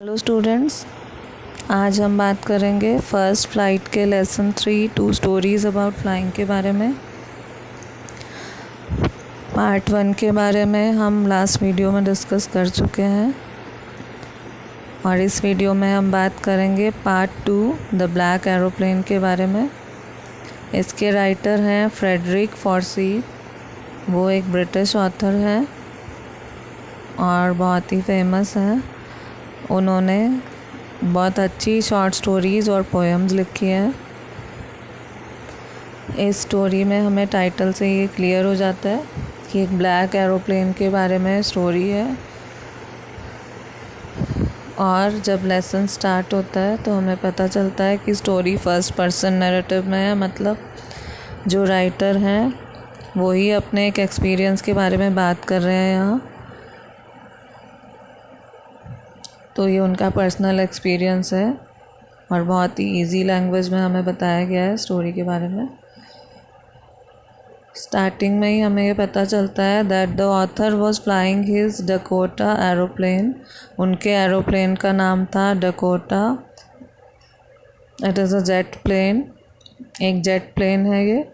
Hello students, आज हम बात करेंगे फर्स्ट फ्लाइट के लेसन 3 2 स्टोरीज़ अबाउट फ्लाइंग के बारे में। पार्ट 1 के बारे में हम लास्ट वीडियो में डिस्कस कर चुके हैं और इस वीडियो में हम बात करेंगे पार्ट 2 द ब्लैक एरोप्लेन के बारे में। इसके राइटर हैं फ्रेडरिक फॉर्सी। वो एक ब्रिटिश ऑथर है और बहुत ही फेमस है। उन्होंने बहुत अच्छी शॉर्ट स्टोरीज़ और पोएम्स लिखी हैं। इस स्टोरी में हमें टाइटल से ये क्लियर हो जाता है कि एक ब्लैक एरोप्लेन के बारे में स्टोरी है। और जब लेसन स्टार्ट होता है तो हमें पता चलता है कि स्टोरी फर्स्ट पर्सन नैरेटिव में है, मतलब जो राइटर हैं वो ही अपने एक एक्सपीरियंस के बारे में बात कर रहे हैं यहाँ। तो ये उनका पर्सनल एक्सपीरियंस है और बहुत ही इजी लैंग्वेज में हमें बताया गया है स्टोरी के बारे में। स्टार्टिंग में ही हमें ये पता चलता है that the author was flying his Dakota aeroplane. उनके एरोप्लेन का नाम था Dakota. It is a jet plane, एक जेट प्लेन है ये,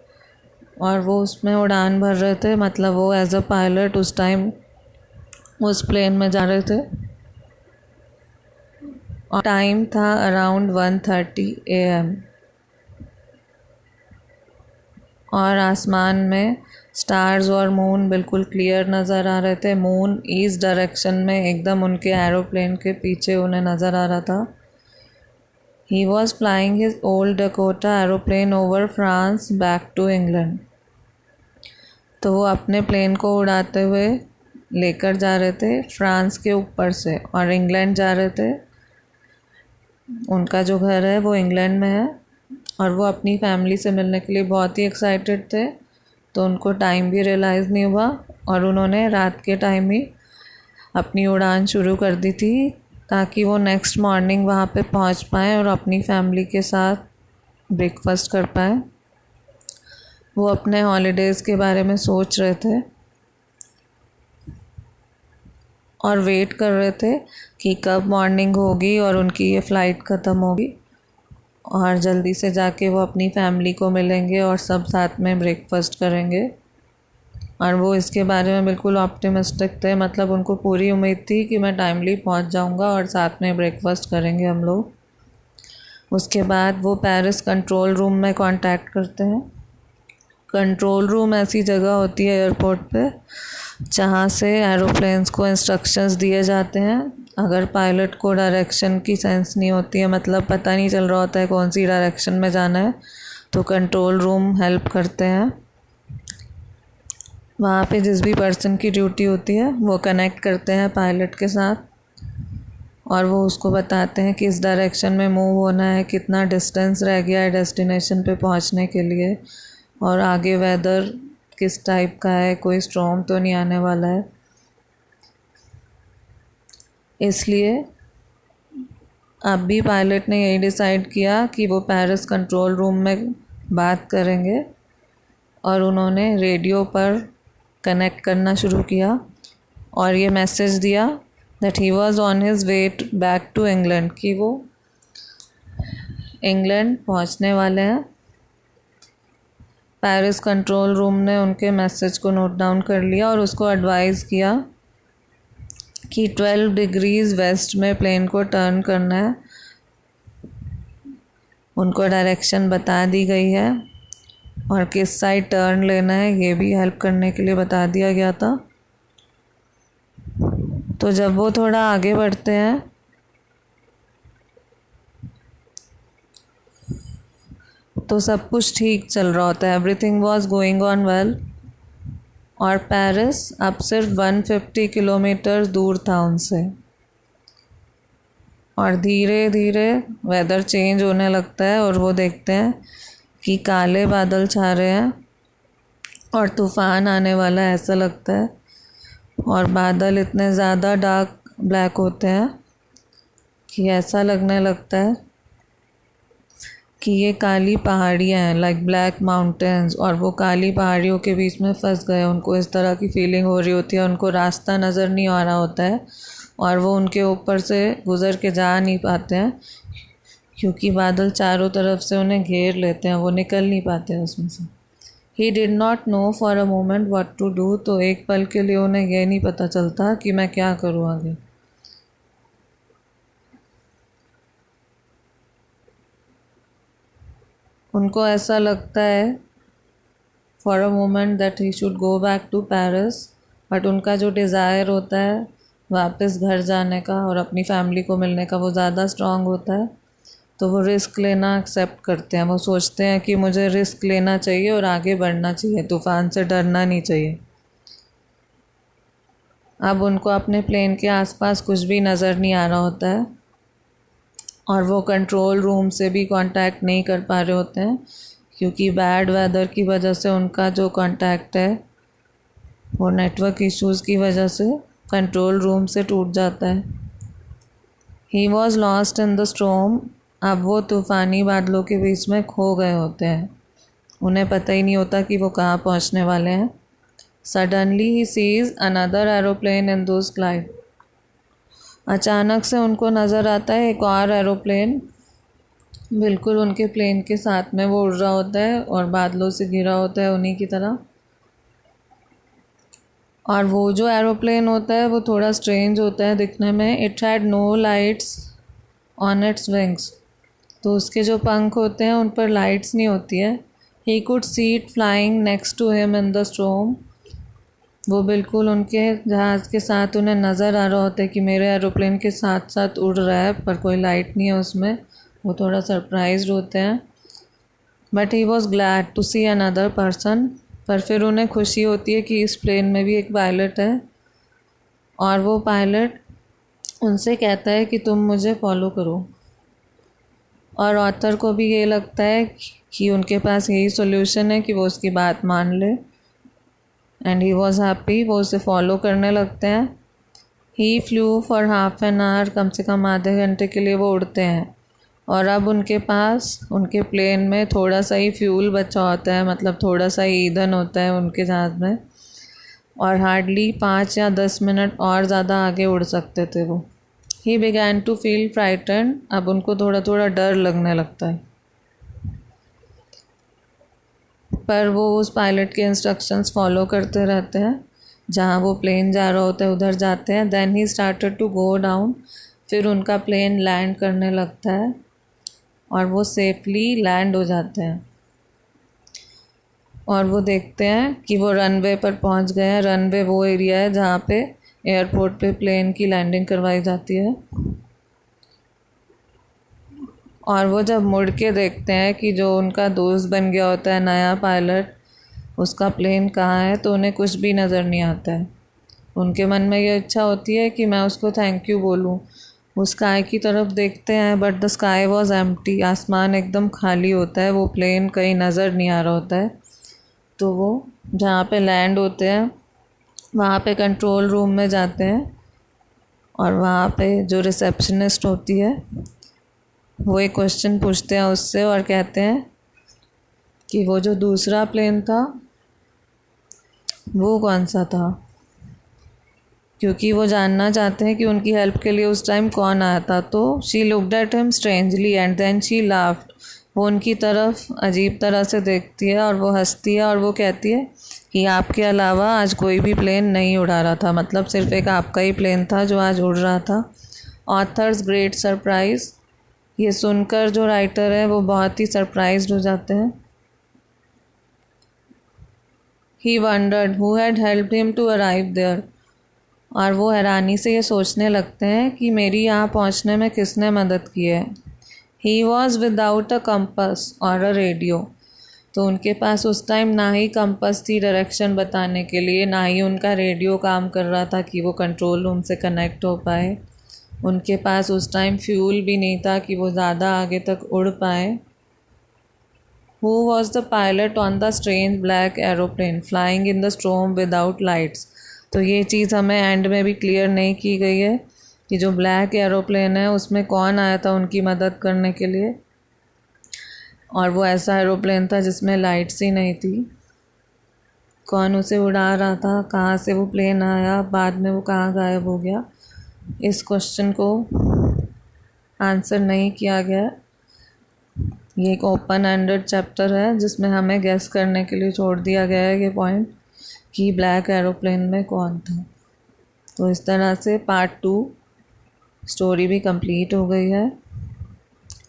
और वो उसमें उड़ान भर रहे थे, मतलब वो एज अ पायलट उस टाइम उस प्लेन में जा रहे थे। टाइम था अराउंड 1:30 AM और आसमान में स्टार्स और मून बिल्कुल क्लियर नज़र आ रहे थे। मून ईस्ट डायरेक्शन में एकदम उनके एरोप्लेन के पीछे उन्हें नज़र आ रहा था। He was flying his old Dakota aeroplane over France back to England. तो वो अपने प्लेन को उड़ाते हुए लेकर जा रहे थे फ्रांस के ऊपर से और इंग्लैंड जा रहे थे। उनका जो घर है वो इंग्लैंड में है और वो अपनी फैमिली से मिलने के लिए बहुत ही एक्साइटेड थे। तो उनको टाइम भी रियलाइज़ नहीं हुआ और उन्होंने रात के टाइम ही अपनी उड़ान शुरू कर दी थी ताकि वो नेक्स्ट मॉर्निंग वहाँ पे पहुँच पाएँ और अपनी फैमिली के साथ ब्रेकफास्ट कर पाएँ। वो अपने हॉलीडेज़ के बारे में सोच रहे थे और वेट कर रहे थे कि कब मॉर्निंग होगी और उनकी ये फ़्लाइट ख़त्म होगी और जल्दी से जाके वो अपनी फैमिली को मिलेंगे और सब साथ में ब्रेकफास्ट करेंगे। और वो इसके बारे में बिल्कुल ऑप्टिमिस्टिक थे, मतलब उनको पूरी उम्मीद थी कि मैं टाइमली पहुंच जाऊंगा और साथ में ब्रेकफास्ट करेंगे हम लोग। उसके बाद वो पेरिस कंट्रोल रूम में कांटेक्ट करते हैं। कंट्रोल रूम ऐसी जगह होती है एयरपोर्ट पे जहाँ से एरोप्लेन्स को इंस्ट्रक्शंस दिए जाते हैं। अगर पायलट को डायरेक्शन की सेंस नहीं होती है, मतलब पता नहीं चल रहा होता है कौन सी डायरेक्शन में जाना है, तो कंट्रोल रूम हेल्प करते हैं। वहाँ पे जिस भी पर्सन की ड्यूटी होती है वो कनेक्ट करते हैं पायलट के साथ और वो उसको बताते हैं कि इस डायरेक्शन में मूव होना है, कितना डिस्टेंस रह गया है डेस्टिनेशन पे पहुँचने के लिए और आगे वेदर किस टाइप का है, कोई स्टॉर्म तो नहीं आने वाला है। इसलिए अब भी पायलट ने यही डिसाइड किया कि वो पेरिस कंट्रोल रूम में बात करेंगे और उन्होंने रेडियो पर कनेक्ट करना शुरू किया और ये मैसेज दिया that he was on his way back to England, कि वो इंग्लैंड पहुंचने वाले हैं। पेरिस कंट्रोल रूम ने उनके मैसेज को नोट डाउन कर लिया और उसको एडवाइज़ किया कि 12 डिग्रीज़ वेस्ट में प्लेन को टर्न करना है। उनको डायरेक्शन बता दी गई है और किस साइड टर्न लेना है ये भी हेल्प करने के लिए बता दिया गया था। तो जब वो थोड़ा आगे बढ़ते हैं तो सब कुछ ठीक चल रहा होता है, everything was going on well और पेरिस अब सिर्फ 150 किलोमीटर दूर था उनसे। और धीरे धीरे वेदर चेंज होने लगता है और वो देखते हैं कि काले बादल छा रहे हैं और तूफ़ान आने वाला है ऐसा लगता है। और बादल इतने ज़्यादा डार्क ब्लैक होते हैं कि ऐसा लगने लगता है कि ये काली पहाड़ियाँ हैं, लाइक ब्लैक माउंटेन्स, और वो काली पहाड़ियों के बीच में फंस गए। उनको इस तरह की फीलिंग हो रही होती है, उनको रास्ता नज़र नहीं आ रहा होता है और वो उनके ऊपर से गुज़र के जा नहीं पाते हैं क्योंकि बादल चारों तरफ से उन्हें घेर लेते हैं, वो निकल नहीं पाते हैं उसमें से। He did not know for a moment what to do, तो एक पल के लिए उन्हें यह नहीं पता चलता कि मैं क्या करूँ आगे। उनको ऐसा लगता है for a moment that he should go back to Paris, but उनका जो डिज़ायर होता है वापस घर जाने का और अपनी फैमिली को मिलने का, वो ज़्यादा स्ट्रॉन्ग होता है। तो वो रिस्क लेना एक्सेप्ट करते हैं। वो सोचते हैं कि मुझे रिस्क लेना चाहिए और आगे बढ़ना चाहिए, तूफ़ान से डरना नहीं चाहिए। अब उनको अपने प्लेन के आसपास कुछ भी नज़र नहीं आ रहा होता है और वो कंट्रोल रूम से भी कांटेक्ट नहीं कर पा रहे होते हैं क्योंकि बैड वेदर की वजह से उनका जो कांटेक्ट है वो नेटवर्क इश्यूज़ की वजह से कंट्रोल रूम से टूट जाता है। He was lost in the storm, अब वो तूफ़ानी बादलों के बीच में खो गए होते हैं। उन्हें पता ही नहीं होता कि वो कहाँ पहुँचने वाले हैं। Suddenly he sees another aeroplane in those cloud, अचानक से उनको नज़र आता है एक और एरोप्लेन, बिल्कुल उनके प्लेन के साथ में वो उड़ रहा होता है और बादलों से घिरा होता है उन्हीं की तरह। और वो जो एरोप्लेन होता है वो थोड़ा स्ट्रेंज होता है दिखने में। It had no lights on its wings, तो उसके जो पंख होते हैं उन पर लाइट्स नहीं होती है। He could see it flying next to him in the storm, वो बिल्कुल उनके जहाज़ के साथ उन्हें नज़र आ रहा होता है कि मेरे एरोप्लेन के साथ साथ उड़ रहा है पर कोई लाइट नहीं है उसमें। वो थोड़ा सरप्राइज्ड होते हैं। But he was glad to see another person, पर फिर उन्हें खुशी होती है कि इस प्लेन में भी एक पायलट है और वो पायलट उनसे कहता है कि तुम मुझे फॉलो करो। और ऑथर को भी ये लगता है कि उनके पास यही सॉल्यूशन है कि वो उसकी बात मान ले। एंड ही वॉज हैप्पी, वो उसे फॉलो करने लगते हैं। He flew for half an hour, कम से कम आधे घंटे के लिए वो उड़ते हैं। और अब उनके पास उनके प्लेन में थोड़ा सा ही फ्यूल बचा होता है, मतलब थोड़ा सा ही ईंधन होता है उनके जहाज़ में, और हार्डली 5 या 10 मिनट और ज़्यादा आगे उड़ सकते थे वो। He began to feel frightened, अब उनको थोड़ा थोड़ा डर लगने लगता है, पर वो उस पायलट के इंस्ट्रक्शंस फॉलो करते रहते हैं। जहाँ वो प्लेन जा रहा होता है उधर जाते हैं। Then he started to go down, फिर उनका प्लेन लैंड करने लगता है और वो सेफली लैंड हो जाते हैं। और वो देखते हैं कि वो रनवे पर पहुंच गए हैं। रनवे वो एरिया है जहाँ पे एयरपोर्ट पे प्लेन की लैंडिंग करवाई जाती है। और वो जब मुड़ के देखते हैं कि जो उनका दोस्त बन गया होता है नया पायलट, उसका प्लेन कहाँ है, तो उन्हें कुछ भी नज़र नहीं आता है। उनके मन में ये इच्छा होती है कि मैं उसको थैंक यू बोलूँ। वो स्काई की तरफ देखते हैं but the sky was empty, आसमान एकदम खाली होता है, वो प्लेन कहीं नज़र नहीं आ रहा होता है। तो वो जहाँ पे लैंड होते हैं वहाँ पे कंट्रोल रूम में जाते हैं और वहाँ पे जो रिसेप्शनिस्ट होती है वो एक क्वेश्चन पूछते हैं उससे और कहते हैं कि वो जो दूसरा प्लेन था वो कौन सा था, क्योंकि वो जानना चाहते हैं कि उनकी हेल्प के लिए उस टाइम कौन आया था। तो she looked at him strangely and then she laughed, वो उनकी तरफ अजीब तरह से देखती है और वो हंसती है और वो कहती है कि आपके अलावा आज कोई भी प्लेन नहीं उड़ा रहा था, मतलब सिर्फ एक आपका ही प्लेन था जो आज उड़ रहा था। ऑथर्स ग्रेट सरप्राइज, ये सुनकर जो राइटर है वो बहुत ही सरप्राइज्ड हो जाते हैं। He wondered who had helped him to arrive there, और वो हैरानी से ये सोचने लगते हैं कि मेरी यहाँ पहुँचने में किसने मदद की है। He was without a compass और अ रेडियो, तो उनके पास उस टाइम ना ही कंपस थी डायरेक्शन बताने के लिए, ना ही उनका रेडियो काम कर रहा था कि वो कंट्रोल रूम से कनेक्ट हो पाए। उनके पास उस टाइम फ्यूल भी नहीं था कि वो ज़्यादा आगे तक उड़ पाए। Who was the pilot on the strange black aeroplane flying in the storm without lights, तो ये चीज़ हमें एंड में भी क्लियर नहीं की गई है कि जो ब्लैक एरोप्लेन है उसमें कौन आया था उनकी मदद करने के लिए। और वो ऐसा एरोप्लेन था जिसमें लाइट्स ही नहीं थी। कौन उसे उड़ा रहा था, कहाँ से वो प्लेन आया, बाद में वो कहाँ गायब हो गया, इस क्वेश्चन को आंसर नहीं किया गया। ये एक ओपन एंडेड चैप्टर है जिसमें हमें गेस करने के लिए छोड़ दिया गया है ये पॉइंट कि ब्लैक एरोप्लेन में कौन था। तो इस तरह से पार्ट 2 स्टोरी भी कंप्लीट हो गई है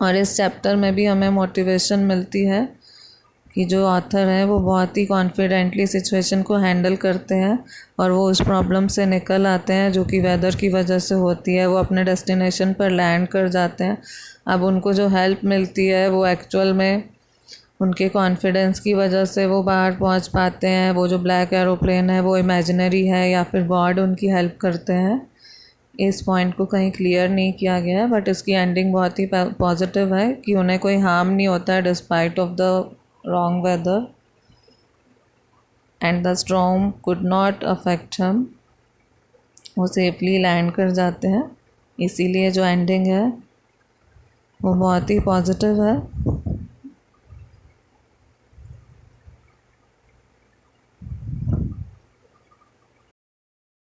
और इस चैप्टर में भी हमें मोटिवेशन मिलती है कि जो ऑथर है वो बहुत ही कॉन्फिडेंटली सिचुएशन को हैंडल करते हैं और वो उस प्रॉब्लम से निकल आते हैं जो कि वेदर की वजह से होती है। वो अपने डेस्टिनेशन पर लैंड कर जाते हैं। अब उनको जो हेल्प मिलती है वो एक्चुअल में उनके कॉन्फिडेंस की वजह से वो बाहर पहुंच पाते हैं। वो जो ब्लैक एरोप्लेन है वो इमेजिनरी है या फिर गॉड उनकी हेल्प करते हैं। इस पॉइंट को कहीं क्लियर नहीं किया गया है बट इसकी एंडिंग बहुत ही पॉजिटिव है कि उन्हें कोई हार्म नहीं होता है despite of the wrong weather and the storm could not affect him। वो सेफली लैंड कर जाते हैं, इसीलिए जो एंडिंग है वो बहुत ही पॉजिटिव है।